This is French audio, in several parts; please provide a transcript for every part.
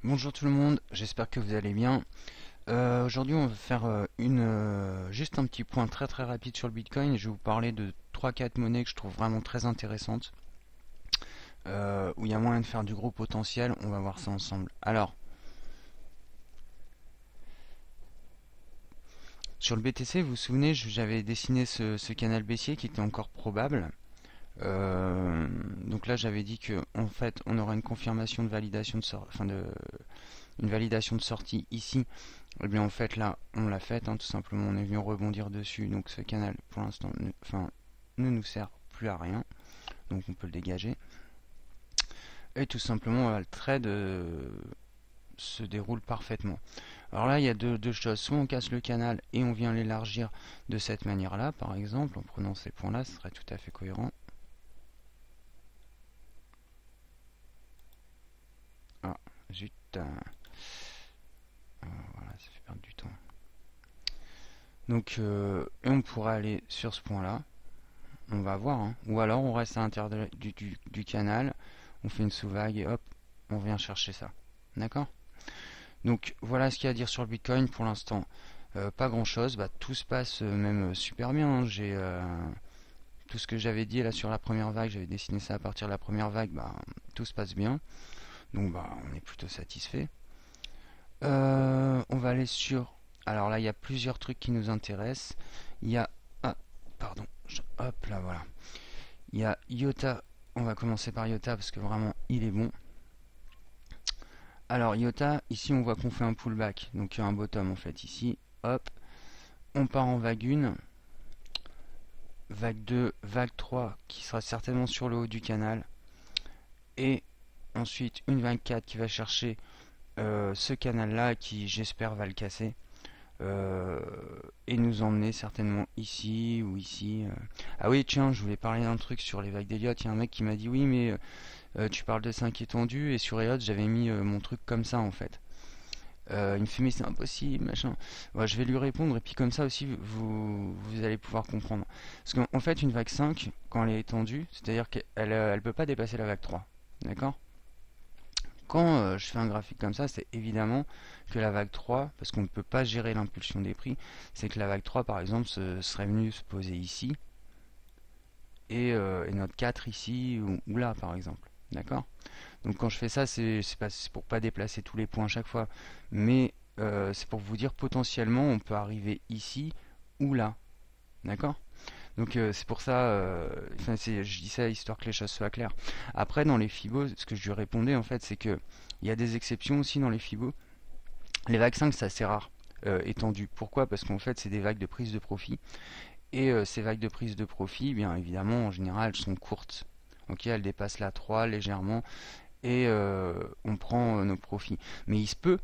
Bonjour tout le monde, j'espère que vous allez bien. Aujourd'hui on va faire juste un petit point très rapide sur le Bitcoin. Je vais vous parler de trois quatre monnaies que je trouve vraiment très intéressantes, où il y a moyen de faire du gros potentiel. On va voir ça ensemble. Alors, sur le BTC, vous vous souvenez, j'avais dessiné ce canal baissier qui était encore probable. Donc là j'avais dit que en fait on aura une confirmation de validation une validation de sortie ici. Et bien en fait là on l'a fait, tout simplement on est venu rebondir dessus, donc ce canal pour l'instant ne nous sert plus à rien, donc on peut le dégager. Et tout simplement le trade se déroule parfaitement. Alors là il y a deux choses, soit on casse le canal et on vient l'élargir de cette manière là par exemple, en prenant ces points là, ce serait tout à fait cohérent. Ah zut, voilà, ça fait perdre du temps. Donc et on pourra aller sur ce point là. On va voir, hein. Ou alors on reste à l'intérieur du canal, on fait une sous-vague et hop, on vient chercher ça. D'accord? Donc voilà ce qu'il y a à dire sur le Bitcoin pour l'instant. Pas grand chose, tout se passe même super bien, hein. J'ai tout ce que j'avais dit là sur la première vague, j'avais dessiné ça à partir de la première vague, tout se passe bien. Donc on est plutôt satisfait. On va aller sur. Alors là il y a plusieurs trucs qui nous intéressent. Il y a. Ah, pardon. Hop là voilà. Il y a IOTA, on va commencer par IOTA parce que vraiment il est bon. Alors IOTA, ici on voit qu'on fait un pullback, donc il y a un bottom en fait ici. Hop, on part en vague 1, vague 2, vague 3 qui sera certainement sur le haut du canal. Et ensuite une vague 4 qui va chercher ce canal là qui j'espère va le casser. Et nous emmener certainement ici ou ici. Ah oui, tiens, je voulais parler d'un truc sur les vagues d'Elliott. Il y a un mec qui m'a dit oui, mais tu parles de 5 étendues et sur Elliott j'avais mis mon truc comme ça en fait. Il me fait mais c'est impossible, machin. Ouais, je vais lui répondre et puis comme ça aussi vous allez pouvoir comprendre. Parce qu'en fait une vague 5, quand elle est étendue, c'est-à-dire qu'elle elle peut pas dépasser la vague 3. D'accord? Quand je fais un graphique comme ça, c'est évidemment que la vague 3, parce qu'on ne peut pas gérer l'impulsion des prix, c'est que la vague 3 par exemple serait venue se poser ici et notre 4 ici ou là par exemple. D'accord? Donc quand je fais ça, c'est pour pas déplacer tous les points à chaque fois, mais c'est pour vous dire potentiellement on peut arriver ici ou là. D'accord? Donc c'est pour ça, je dis ça histoire que les choses soient claires. Après dans les Fibos, ce que je lui répondais en fait, c'est que il y a des exceptions aussi dans les Fibos. Les vagues 5 c'est assez rare étendues. Pourquoi? Parce qu'en fait c'est des vagues de prise de profit. Et ces vagues de prise de profit, bien évidemment, en général, elles sont courtes. Ok, elles dépassent la 3 légèrement et on prend nos profits. Mais il se peut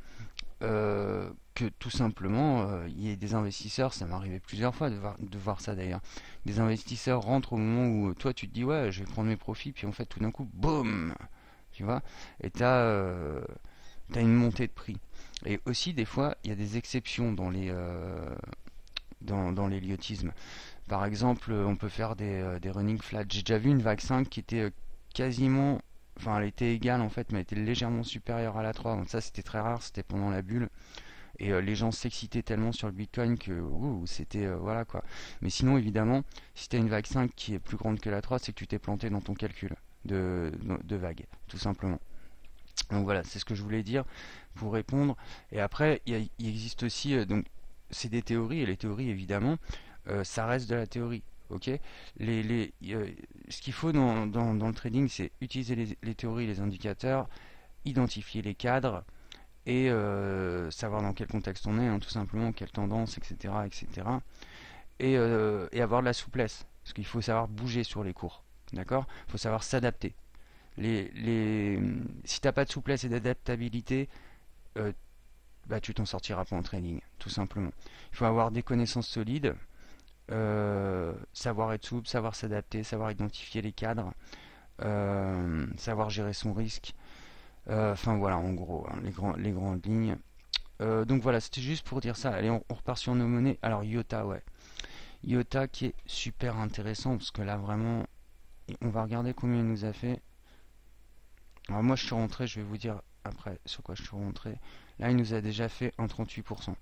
que tout simplement, il y ait des investisseurs, ça m'est arrivé plusieurs fois de voir ça d'ailleurs, des investisseurs rentrent au moment où toi tu te dis ouais je vais prendre mes profits, puis en fait tout d'un coup, boum, tu vois, et t'as une montée de prix. Et aussi des fois, il y a des exceptions dans les lyotismes. Par exemple, on peut faire des running flats. J'ai déjà vu une vague 5 qui était quasiment, enfin elle était égale en fait, mais elle était légèrement supérieure à la 3. Donc ça c'était très rare, c'était pendant la bulle. Et les gens s'excitaient tellement sur le Bitcoin que c'était voilà quoi. Mais sinon évidemment, si tu as une vague 5 qui est plus grande que la 3, c'est que tu t'es planté dans ton calcul de vague, tout simplement. Donc voilà, c'est ce que je voulais dire pour répondre. Et après, il existe aussi, donc c'est des théories, et les théories évidemment, ça reste de la théorie. Ok, ce qu'il faut dans le trading, c'est utiliser les théories, les indicateurs, identifier les cadres et savoir dans quel contexte on est, tout simplement, quelle tendance, etc., etc. Et avoir de la souplesse, parce qu'il faut savoir bouger sur les cours. D'accord? Il faut savoir s'adapter. Si t'as pas de souplesse et d'adaptabilité, euh, tu t'en sortiras pas en trading, tout simplement. Il faut avoir des connaissances solides, savoir être souple, savoir s'adapter, savoir identifier les cadres, savoir gérer son risque. Enfin voilà, en gros, hein, les grandes lignes. Donc voilà, c'était juste pour dire ça. Allez, on repart sur nos monnaies. Alors IOTA, ouais. IOTA qui est super intéressant parce que là vraiment, on va regarder combien il nous a fait. Alors moi je suis rentré, je vais vous dire après sur quoi je suis rentré. Là, il nous a déjà fait un 38%.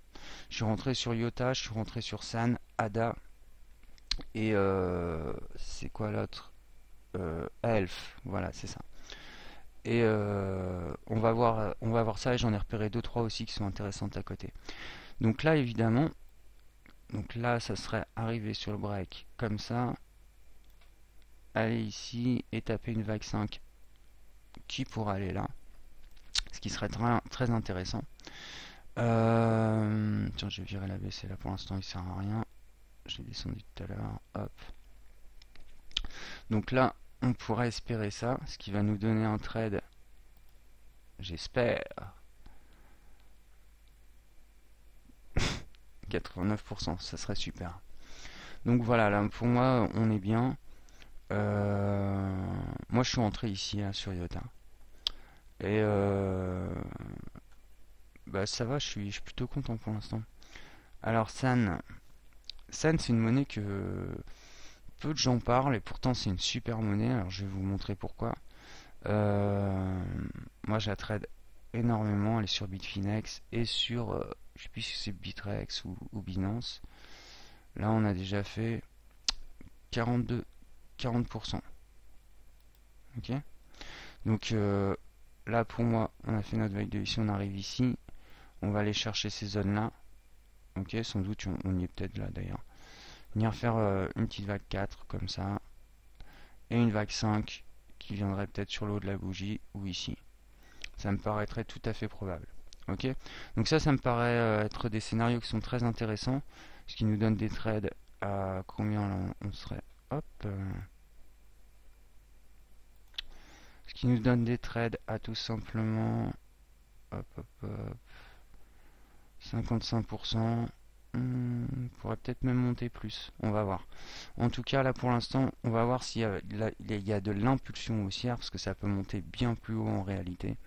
Je suis rentré sur Iota, je suis rentré sur San, Ada et c'est quoi l'autre? Elf, voilà, c'est ça. Et on va voir ça et j'en ai repéré deux trois aussi qui sont intéressantes à côté. Donc là, évidemment, donc là, ça serait arriver sur le break comme ça, aller ici et taper une vague 5 qui pourra aller là, ce qui serait très intéressant. Tiens, je vais virer la baissée là pour l'instant, il sert à rien. J'ai descendu tout à l'heure, hop. Donc là, on pourrait espérer ça, ce qui va nous donner un trade, j'espère, 89%, ça serait super. Donc voilà, là pour moi, on est bien. Moi, je suis entré ici là, sur Iota. Et bah ça va, je suis plutôt content pour l'instant. Alors San, c'est une monnaie que peu de gens parlent et pourtant c'est une super monnaie. Alors je vais vous montrer pourquoi. Moi je la trade énormément, elle est sur Bitfinex et sur, je sais plus si c'est Bitrex ou Binance. Là on a déjà fait 40%. Ok. Donc là pour moi on a fait notre vague de ici, on arrive ici, on va aller chercher ces zones là. Ok, sans doute on y est peut-être là d'ailleurs. Venir faire une petite vague 4 comme ça et une vague 5 qui viendrait peut-être sur le haut de la bougie ou ici. Ça me paraîtrait tout à fait probable. Ok, donc ça me paraît être des scénarios qui sont très intéressants, ce qui nous donne des trades à combien là on serait. Hop, ce qui nous donne des trades à tout simplement, hop, hop, hop, 55%. On pourrait peut-être même monter plus, on va voir. En tout cas là pour l'instant on va voir s'il y a de l'impulsion haussière parce que ça peut monter bien plus haut en réalité.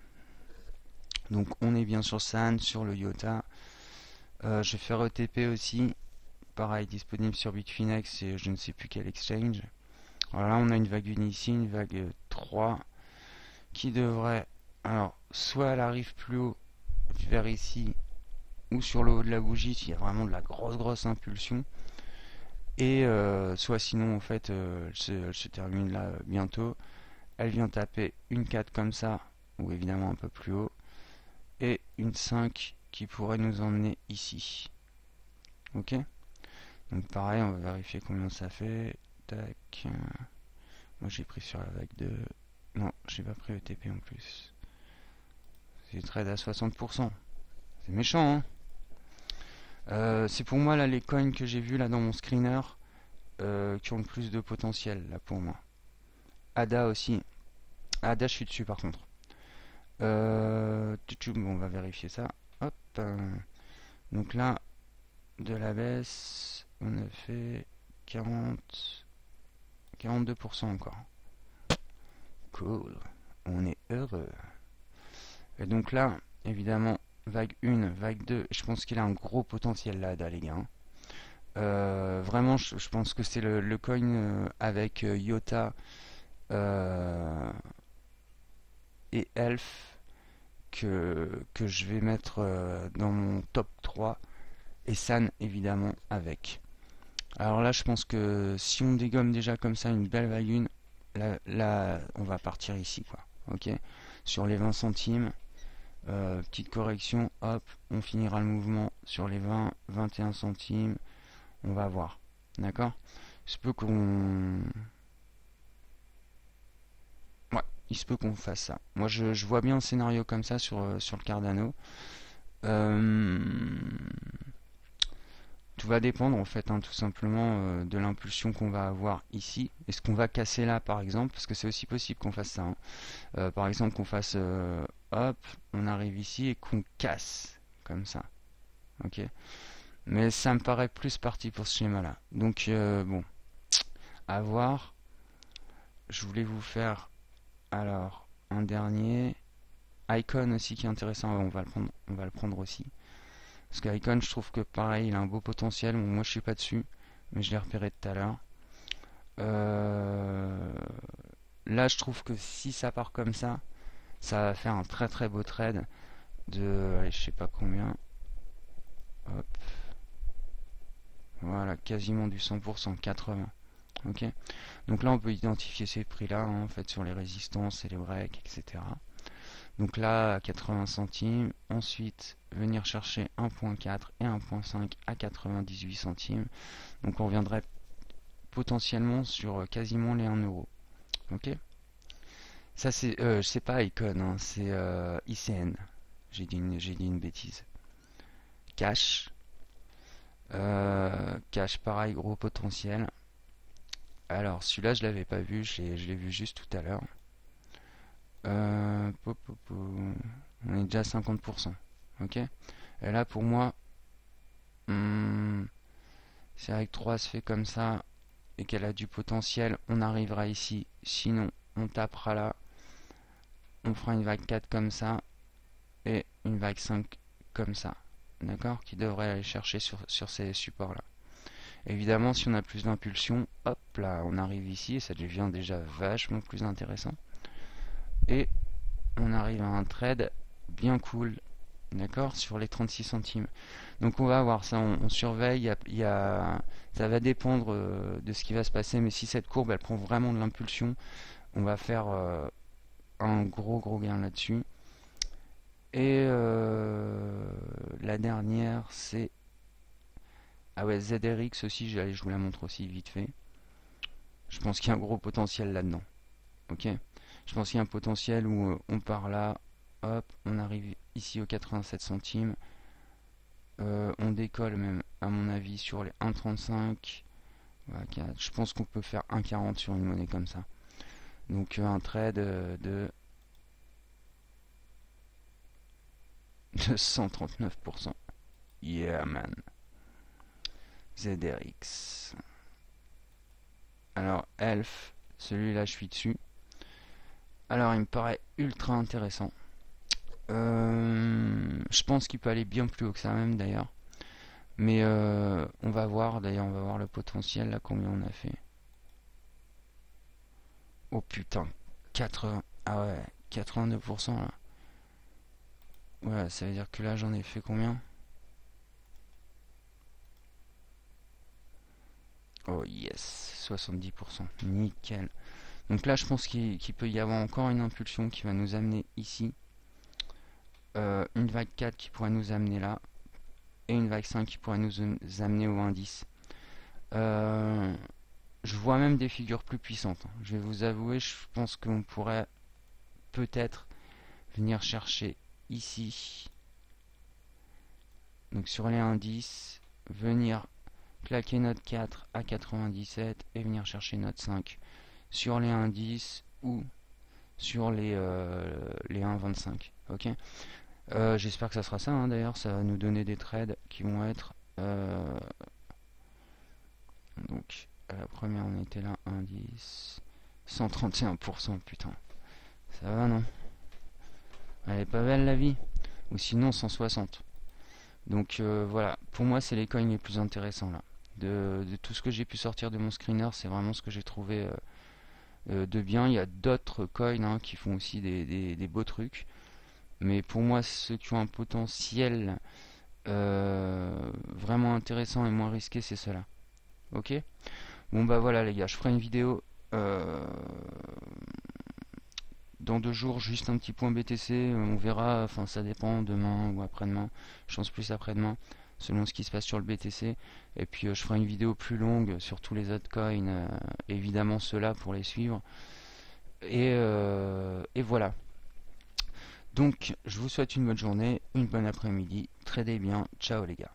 Donc on est bien sur San, sur le Iota. Je vais faire ETP aussi, pareil disponible sur Bitfinex et je ne sais plus quel exchange. Alors là on a une vague 1 ici, une vague 3 qui devrait, alors soit elle arrive plus haut vers ici ou sur le haut de la bougie s'il y a vraiment de la grosse impulsion, et soit sinon en fait elle se termine là bientôt, elle vient taper une 4 comme ça ou évidemment un peu plus haut et une 5 qui pourrait nous emmener ici. Ok, donc pareil on va vérifier combien ça fait. Tac, moi j'ai pris sur la vague de, non j'ai pas pris le TP en plus, c'est trade à 60%, c'est méchant hein. C'est pour moi là les coins que j'ai vus là dans mon screener qui ont le plus de potentiel là pour moi. Ada aussi. Ada je suis dessus par contre. Bon, on va vérifier ça. Hop. Donc là, de la baisse, on a fait 42% encore. Cool. On est heureux. Et donc là, évidemment, vague 1, vague 2, je pense qu'il a un gros potentiel là, Ada, les gars. Vraiment, je pense que c'est le coin avec Iota et Elf que je vais mettre dans mon top 3 et San évidemment avec. Alors là, je pense que si on dégomme déjà comme ça une belle vague 1, là on va partir ici, quoi. Ok, sur les 20 centimes. Petite correction, hop, on finira le mouvement sur les 21 centimes. On va voir, d'accord. Il se peut qu'on, ouais, il se peut qu'on fasse ça. Moi, je vois bien un scénario comme ça sur le Cardano. Tout va dépendre en fait, hein, tout simplement de l'impulsion qu'on va avoir ici. Est-ce qu'on va casser là par exemple? Parce que c'est aussi possible qu'on fasse ça, hein. Par exemple qu'on fasse hop, on arrive ici et qu'on casse comme ça. Ok. Mais ça me paraît plus parti pour ce schéma là. Donc bon, à voir. Je voulais vous faire alors un dernier. Icon aussi qui est intéressant, on va le prendre aussi. Parce qu'Icon, je trouve que pareil, il a un beau potentiel. Bon, moi, je suis pas dessus, mais je l'ai repéré tout à l'heure. Là, je trouve que si ça part comme ça, ça va faire un très très beau trade de, allez, je sais pas combien, hop, voilà, quasiment du 100%, 80. Ok, donc là on peut identifier ces prix là en fait sur les résistances et les breaks, etc. Donc là à 80 centimes, ensuite venir chercher 1.4 et 1.5 à 98 centimes. Donc on reviendrait potentiellement sur quasiment les 1 euro. Ok, ça c'est pas Icon, hein, c'est ICN. J'ai dit une bêtise. Cash. Cash pareil, gros potentiel. Alors celui-là je l'avais pas vu, je l'ai vu juste tout à l'heure. On est déjà à 50%. Ok. Et là pour moi, c'est avec 3 se fait comme ça et qu'elle a du potentiel, on arrivera ici. Sinon, on tapera là. On fera une vague 4 comme ça et une vague 5 comme ça. D'accord, qui devrait aller chercher sur ces supports là. Évidemment, si on a plus d'impulsion, hop là, on arrive ici et ça devient déjà vachement plus intéressant. Et on arrive à un trade bien cool, d'accord, sur les 36 centimes. Donc on va voir ça, on surveille, ça va dépendre de ce qui va se passer, mais si cette courbe elle prend vraiment de l'impulsion, on va faire un gros gain là-dessus. Et la dernière c'est... Ah ouais, ZRX aussi, je vous la montre aussi vite fait. Je pense qu'il y a un gros potentiel là-dedans. Ok. Je pense qu'il y a un potentiel où on part là, hop, on arrive ici aux 87 centimes. On décolle même, à mon avis, sur les 1,35. Voilà, je pense qu'on peut faire 1,40 sur une monnaie comme ça. Donc un trade de 139%. Yeah man. ZRX. Alors Elf, celui-là je suis dessus. Alors il me paraît ultra intéressant. Je pense qu'il peut aller bien plus haut que ça même d'ailleurs. Mais on va voir, d'ailleurs on va voir le potentiel là, combien on a fait. Oh putain, 80, ah ouais, 82% là. Ouais, ça veut dire que là j'en ai fait combien? Oh yes, 70%, nickel. Donc là je pense qu'il peut y avoir encore une impulsion qui va nous amener ici. Une vague 4 qui pourrait nous amener là. Et une vague 5 qui pourrait nous amener au indice. Je vois même des figures plus puissantes. Je vais vous avouer, je pense qu'on pourrait peut-être venir chercher ici. Donc sur les indices, venir claquer notre 4 à 97 et venir chercher notre 5 sur les indices ou sur les 1,25. Ok. J'espère que ça sera ça, hein, d'ailleurs, ça va nous donner des trades qui vont être... donc, à la première, on était là, indice... 131%, putain. Ça va, non? Elle est pas belle, la vie? Ou sinon, 160. Donc, voilà. Pour moi, c'est les coins les plus intéressants, là. De tout ce que j'ai pu sortir de mon screener, c'est vraiment ce que j'ai trouvé de bien. Il y a d'autres coins hein, qui font aussi des beaux trucs. Mais pour moi, ceux qui ont un potentiel vraiment intéressant et moins risqué, c'est ceux-là. Ok. Bon bah voilà les gars, je ferai une vidéo dans 2 jours, juste un petit point BTC. On verra, enfin ça dépend, demain ou après-demain. Je pense plus après-demain, selon ce qui se passe sur le BTC. Et puis je ferai une vidéo plus longue sur tous les autres coins, évidemment ceux-là pour les suivre. Et voilà. Donc, je vous souhaite une bonne journée, une bonne après-midi. Tradez bien. Ciao les gars.